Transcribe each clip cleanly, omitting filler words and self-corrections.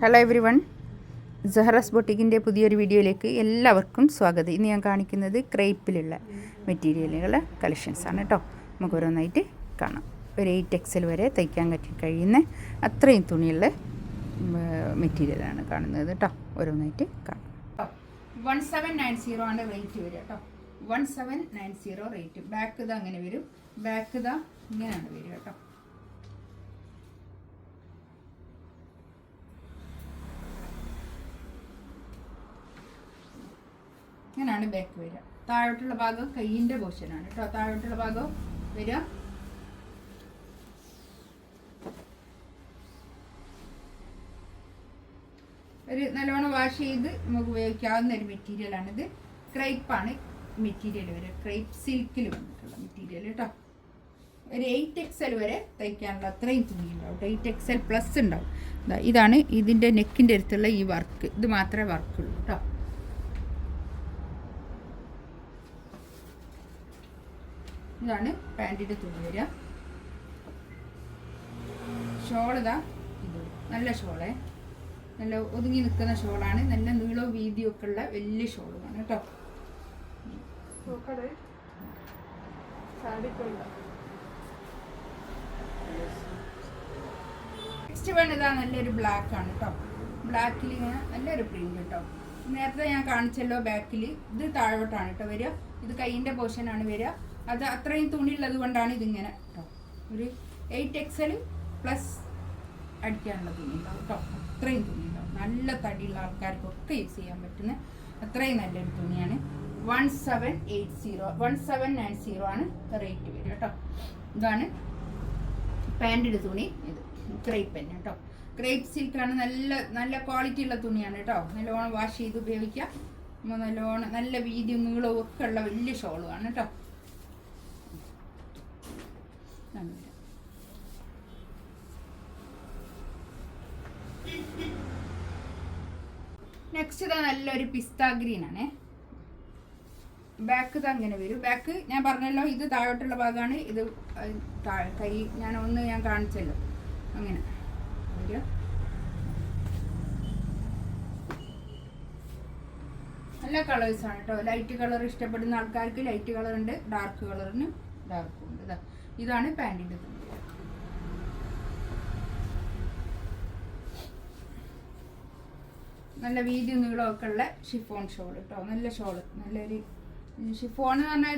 Hello every one, സഹറാസ് ബൊട്ടിക്കിൻ്റെ പുതിയൊരു വീഡിയോയിലേക്ക് എല്ലാവർക്കും സ്വാഗതം. ഇന്ന് ഞാൻ കാണിക്കുന്നത് ക്രേപ്പിലുള്ള മെറ്റീരിയലുകൾ കളക്ഷൻസാണ് കേട്ടോ. നമുക്ക് ഓരോന്നായിട്ട് കാണാം. ഒരു 8XL വരെ തയ്ക്കാൻ കഴിയുന്ന അത്രയും തുണിയുള്ള മെറ്റീരിയലാണ് കാണുന്നത് കേട്ടോ. ഓരോന്നായിട്ട് കാണാം. 1790 ആണ് റേറ്റ് വരിക കേട്ടോ. 1790 റേറ്റ്. ബാക്ക് ഇതാ അങ്ങനെ വരും. ബാക്ക് ഇതാ ഇങ്ങനെയാണ് വരിക കേട്ടോ. ഇങ്ങനെയാണ് ബാക്ക് വരിക. താഴോട്ടുള്ള ഭാഗം കൈയിൻ്റെ പോർഷനാണ് കേട്ടോ. താഴോട്ടുള്ള ഭാഗം വരിക. ഒരു നല്ലോണം വാഷ് ചെയ്ത് നമുക്ക് ഉപയോഗിക്കാവുന്ന ഒരു മെറ്റീരിയലാണിത്. ക്രൈപ്പാണ് മെറ്റീരിയൽ വരിക. ക്രൈപ്പ് സിൽക്കിൽ വന്നിട്ടുള്ള മെറ്റീരിയൽ കേട്ടോ. ഒരു 8XL വരെ തയ്ക്കാനുള്ള അത്രയും തുണി ഉണ്ടാവും. 8XL പ്ലസ് ഉണ്ടാവും. ഇതാണ് ഇതിൻ്റെ നെക്കിൻ്റെ അടുത്തുള്ള ഈ വർക്ക്. ഇത് മാത്രമേ വർക്കുള്ളൂ കേട്ടോ. ഇതാണ് പാൻറ്റിൻ്റെ തുണി വരിക. ഷോൾ ഇതാ ഇത് നല്ല ഷോളേ, നല്ല ഒതുങ്ങി നിൽക്കുന്ന ഷോളാണ്. നല്ല നീളവും വീതിയും ഒക്കെ ഉള്ള വലിയ ഷോളുമാണ് കേട്ടോ. നെക്സ്റ്റ് വൺ ഇതാ നല്ലൊരു ബ്ലാക്ക് ആണ് കേട്ടോ. ബ്ലാക്കിൽ ഇങ്ങനെ നല്ലൊരു പ്രിന്റ് കേട്ടോ. നേരത്തെ ഞാൻ കാണിച്ചല്ലോ ബാക്കിൽ. ഇത് താഴോട്ടാണ് കേട്ടോ വരിക. ഇത് കൈയിൻ്റെ പോർഷനാണ് വരിക. അത് അത്രയും തുണി ഉള്ളത് കൊണ്ടാണ് ഇതിങ്ങനെ കേട്ടോ. ഒരു 8XL പ്ലസ് അടിക്കാനുള്ള തുണി ഉണ്ടാവും കേട്ടോ. അത്രയും തുണി ഉണ്ടാവും. നല്ല തടിയുള്ള ആൾക്കാർക്കൊക്കെ യൂസ് ചെയ്യാൻ പറ്റുന്ന അത്രയും നല്ലൊരു തുണിയാണ്. 1790 ആണ് റേറ്റ് വരിക കേട്ടോ. ഇതാണ് പാൻറ്റിൻ്റെ തുണി. ഇത് ക്രേപ്പ് തന്നെ കേട്ടോ. ക്രേപ്പ് സിൽക്കാണ്. നല്ല നല്ല ക്വാളിറ്റി ഉള്ള തുണിയാണ് കേട്ടോ. നല്ലോണം വാഷ് ചെയ്ത് ഉപയോഗിക്കാം. നല്ലോണം നല്ല വീതിയും നീളവും ഒക്കെ ഉള്ള വലിയ ഷോളുമാണ് കേട്ടോ. നെക്സ്റ്റ് ഇതാ നല്ലൊരു പിസ്ത ഗ്രീൻ ആണ്. ബാക്ക് ഇത് അങ്ങനെ വരും. ബാക്ക് ഞാൻ പറഞ്ഞല്ലോ ഇത് താഴോട്ടുള്ള ഭാഗമാണ്. ഇത് കൈ ഞാൻ കാണിച്ചല്ലോ അങ്ങനെ വരും. നല്ല കളേഴ്സാണ് കേട്ടോ. ലൈറ്റ് കളർ ഇഷ്ടപ്പെടുന്ന ആൾക്കാർക്ക് ലൈറ്റ് കളർ ഉണ്ട്, ഡാർക്ക് കളറിന് ഡാർക്കും ഉണ്ട്. ഇതാണ് പാൻറ്റിൻ്റെ തുണി. നല്ല വീതി നീളമൊക്കെ ഉള്ള ഷിഫോൺ ഷോൾ കേട്ടോ. നല്ല ഷോള്, നല്ലൊരു ഷിഫോൺ എന്ന് പറഞ്ഞാൽ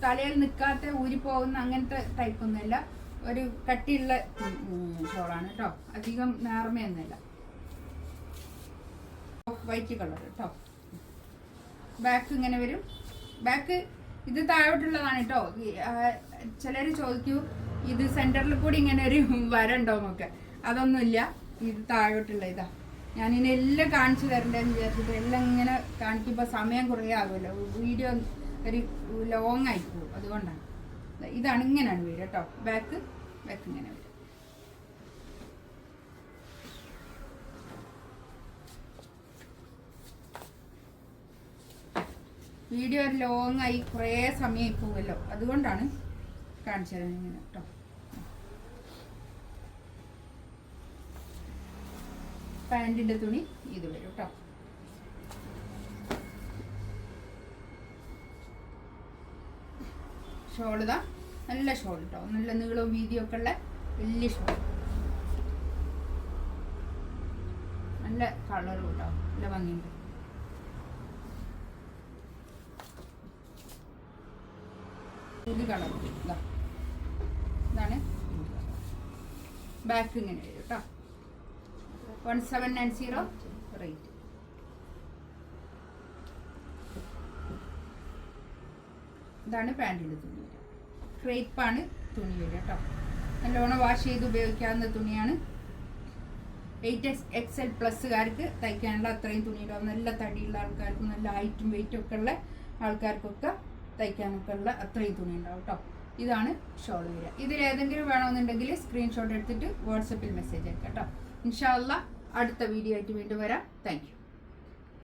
തലയിൽ നിൽക്കാത്ത ഊരിപ്പോകുന്ന അങ്ങനത്തെ ടൈപ്പൊന്നുമല്ല. ഒരു കട്ടിയുള്ള ഷോളാണ് കേട്ടോ. അധികം നേർമയൊന്നുമല്ല. വൈറ്റ് കളർ കേട്ടോ. ബാക്ക് ഇങ്ങനെ വരും. ബാക്ക് ഇത് താഴോട്ടുള്ളതാണ് കേട്ടോ. ചിലർ ചോദിക്കൂ ഇത് സെൻറ്ററിൽ കൂടി ഇങ്ങനെ ഒരു വരണ്ടോ എന്നൊക്കെ. അതൊന്നുമില്ല. ഇത് താഴോട്ടുള്ള ഇതാ. ഞാനിതിനെല്ലാം കാണിച്ചു തരണ്ടേന്ന് വിചാരിച്ചിട്ട് എല്ലാം ഇങ്ങനെ കാണിക്കുമ്പോൾ സമയം കുറേ ആകുമല്ലോ. വീഡിയോ ഒരു ലോങ് ആയി പോകും. അതുകൊണ്ടാണ്. ഇതാണ് ഇങ്ങനെയാണ് വരിക കേട്ടോ. ബാക്ക് ഇങ്ങനെ വരും. വീഡിയോ ലോങ് ആയി കുറേ സമയമായി പോകുമല്ലോ. അതുകൊണ്ടാണ് കാണിച്ചു തരാൻ ഇങ്ങനെ കേട്ടോ. പാൻറ്റിൻ്റെ തുണി ഇത് വരും കേട്ടോ. ഷോൾ ഇതാ നല്ല ഷോൾ കേട്ടോ. നല്ല നീളവും വീതിയൊക്കെ ഉള്ള വലിയ ഷോൾ. നല്ല കളറും കേട്ടോ. നല്ല ഭംഗിയുണ്ട്. ഇത് കളർ ഇതാണ്. ബാക്ക് ഇങ്ങനെ വരും കേട്ടോ. 1790 റേറ്റ്. ഇതാണ് പാൻറ്റിൻ്റെ തുണി വരിക. ക്രേപ്പാണ് തുണി വരിക കേട്ടോ. നല്ലോണം വാഷ് ചെയ്ത് ഉപയോഗിക്കാവുന്ന തുണിയാണ്. 8XL പ്ലസ്സുകാർക്ക് തയ്ക്കാനുള്ള അത്രയും തുണി ഉണ്ടാവും. നല്ല തടിയുള്ള ആൾക്കാർക്കും നല്ല ഹൈറ്റും വെയിറ്റും ഒക്കെ ഉള്ള ആൾക്കാർക്കൊക്കെ തയ്ക്കാനൊക്കെ ഉള്ള അത്രയും തുണി ഉണ്ടാവും കേട്ടോ. ഇതാണ് ഷോൾ വരിക. ഇതിലേതെങ്കിലും വേണമെന്നുണ്ടെങ്കിൽ സ്ക്രീൻഷോട്ട് എടുത്തിട്ട് വാട്സപ്പിൽ മെസ്സേജ് അയക്കാം കേട്ടോ. ഇൻഷാ അല്ലാഹ് അടുത്ത വീഡിയോ ആയിട്ട് വീണ്ടും വരാം. Thank you.